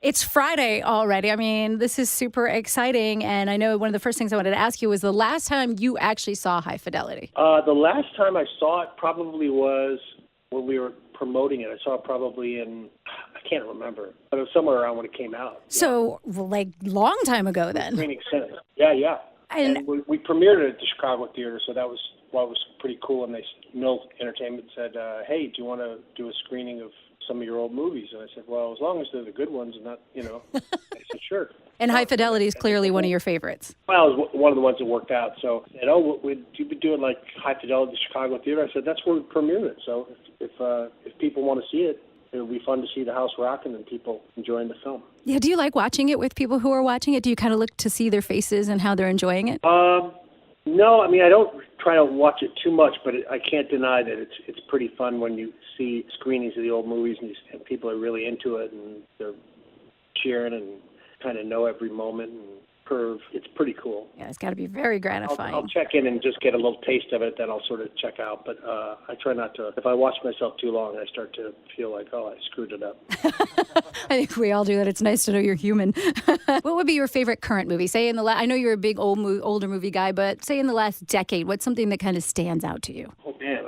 It's Friday already. I mean, this is super exciting. And I know one of the first things I wanted to ask you was the last time you actually saw High Fidelity. The last time I saw it probably was when we were promoting it. I saw it probably I can't remember, but it was somewhere around when it came out. So, like, long time ago then. Screening Center. Yeah. And we premiered it at the Chicago Theater, so that was pretty cool. And Mill Entertainment said, hey, do you want to do a screening of some of your old movies? And I said, well, as long as they're the good ones and not, I said, sure. And High Fidelity is clearly one of your favorites. Well, it was one of the ones that worked out. So, you've been doing like High Fidelity, Chicago Theater. I said, that's where we premiered it. So if people want to see it, it'll be fun to see the house rocking and people enjoying the film. Yeah, do you like watching it with people who are watching it? Do you kind of look to see their faces and how they're enjoying it? No, I mean, I don't try to watch it too much, but I can't deny that it's pretty fun when you see screenings of the old movies and people are really into it and they're cheering and kind of know every moment and curve. It's pretty cool. Yeah, it's got to be very gratifying. I'll check in and just get a little taste of it, then I'll sort of check out. But I try not to. If I watch myself too long, I start to feel like, I screwed it up. I think we all do that. It's nice to know you're human. What would be your favorite current movie? Say I know you're a big older movie guy, but say in the last decade, what's something that kind of stands out to you? Oh, man.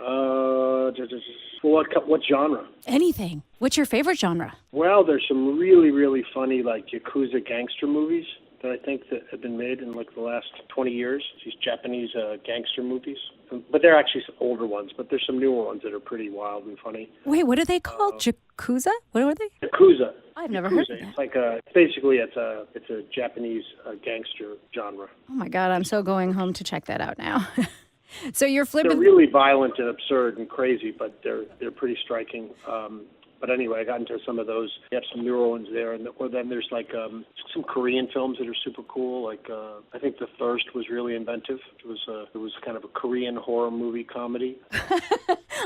What genre? Anything. What's your favorite genre? Well, there's some really, really funny, like, Yakuza gangster movies that I think that have been made in like the last 20 years. These Japanese gangster movies. But they're actually some older ones, but there's some newer ones that are pretty wild and funny. Wait, what are they called? Yakuza? What are they? Yakuza. I've never heard of that. It's like basically it's a Japanese gangster genre. Oh my God, I'm so going home to check that out now. So you're flipping. They're really violent and absurd and crazy, but they're pretty striking. But anyway, I got into some of those. You have some newer ones there, and then there's like some Korean films that are super cool. Like I think The Thirst was really inventive. It was kind of a Korean horror movie comedy.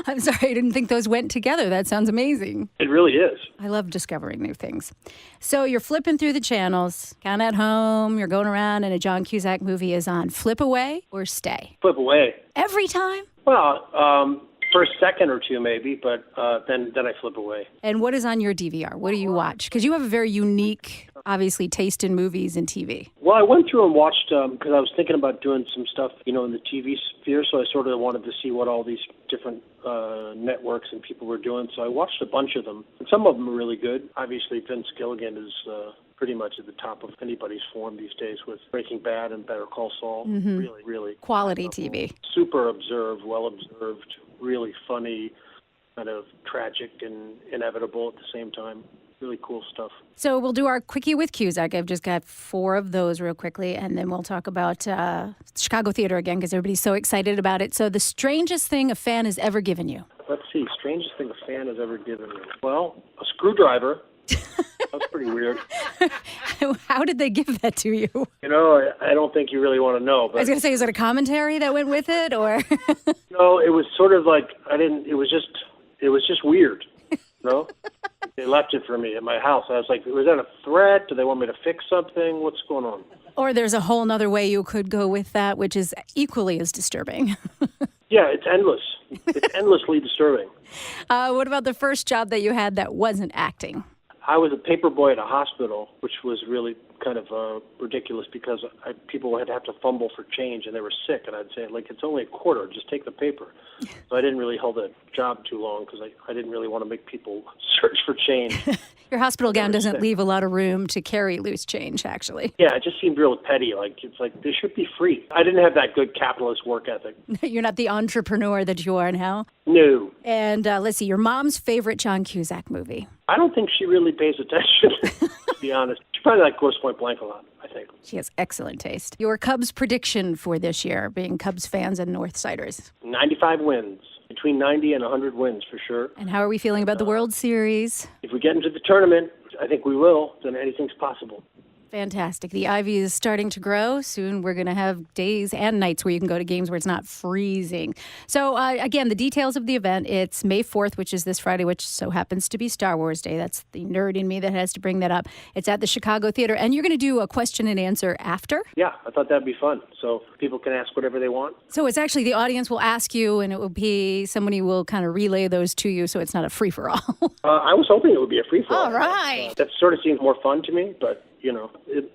I'm sorry, I didn't think those went together. That sounds amazing. It really is. I love discovering new things. So you're flipping through the channels, kind of at home. You're going around, and a John Cusack movie is on. Flip away or stay? Flip away. Every time? Well, first second or two maybe, but then I flip away. And what is on your DVR? What do you watch? Because you have a very unique, obviously, taste in movies and TV. Well, I went through and watched, because I was thinking about doing some stuff, in the TV sphere, so I sort of wanted to see what all these different networks and people were doing, so I watched a bunch of them. And some of them are really good. Obviously, Vince Gilligan is pretty much at the top of anybody's form these days with Breaking Bad and Better Call Saul. Mm-hmm. Really, really. Quality TV. Super observed, well observed, really funny, kind of tragic and inevitable at the same time. Really cool stuff. So we'll do our quickie with Cusack. I've just got 4 of those real quickly, and then we'll talk about Chicago Theater again because everybody's so excited about it. So the strangest thing a fan has ever given you? Let's see. Strangest thing a fan has ever given me. Well, a screwdriver. That's pretty weird. How did they give that to you? I don't think you really want to know. But I was going to say, is it a commentary that went with it, or? No, it was sort of like it was just weird. No, they left it for me at my house. I was like, was that a threat? Do they want me to fix something? What's going on? Or there's a whole nother way you could go with that, which is equally as disturbing. Yeah, it's endless. It's endlessly disturbing. What about the first job that you had that wasn't acting? I was a paper boy at a hospital, which was really kind of ridiculous because people would have to fumble for change, and they were sick, and I'd say, like, it's only a quarter, just take the paper. So I didn't really hold a job too long because I didn't really want to make people search for change. Your hospital gown doesn't leave a lot of room to carry loose change, actually. Yeah, it just seemed real petty. It's like, they should be free. I didn't have that good capitalist work ethic. You're not the entrepreneur that you are now? No. And let's see, your mom's favorite John Cusack movie? I don't think she really pays attention, to be honest. She probably likes Grosse Pointe Blank a lot, I think. She has excellent taste. Your Cubs prediction for this year, being Cubs fans and Northsiders? 95 wins. Between 90 and 100 wins, for sure. And how are we feeling about the World Series? If we get into the tournament, I think we will, then anything's possible. Fantastic. The ivy is starting to grow. Soon we're going to have days and nights where you can go to games where it's not freezing. So, again, the details of the event, it's May 4th, which is this Friday, which so happens to be Star Wars Day. That's the nerd in me that has to bring that up. It's at the Chicago Theater, and you're going to do a question and answer after? Yeah, I thought that'd be fun. So people can ask whatever they want. So it's actually the audience will ask you, and it will be somebody will kind of relay those to you, so it's not a free-for-all. I was hoping it would be a free-for-all. All right. That sort of seems more fun to me, but,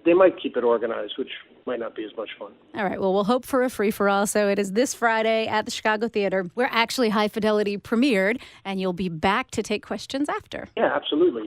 they might keep it organized, which might not be as much fun. All right. Well, we'll hope for a free-for-all. So it is this Friday at the Chicago Theater, where actually High Fidelity premiered, and you'll be back to take questions after. Yeah, absolutely.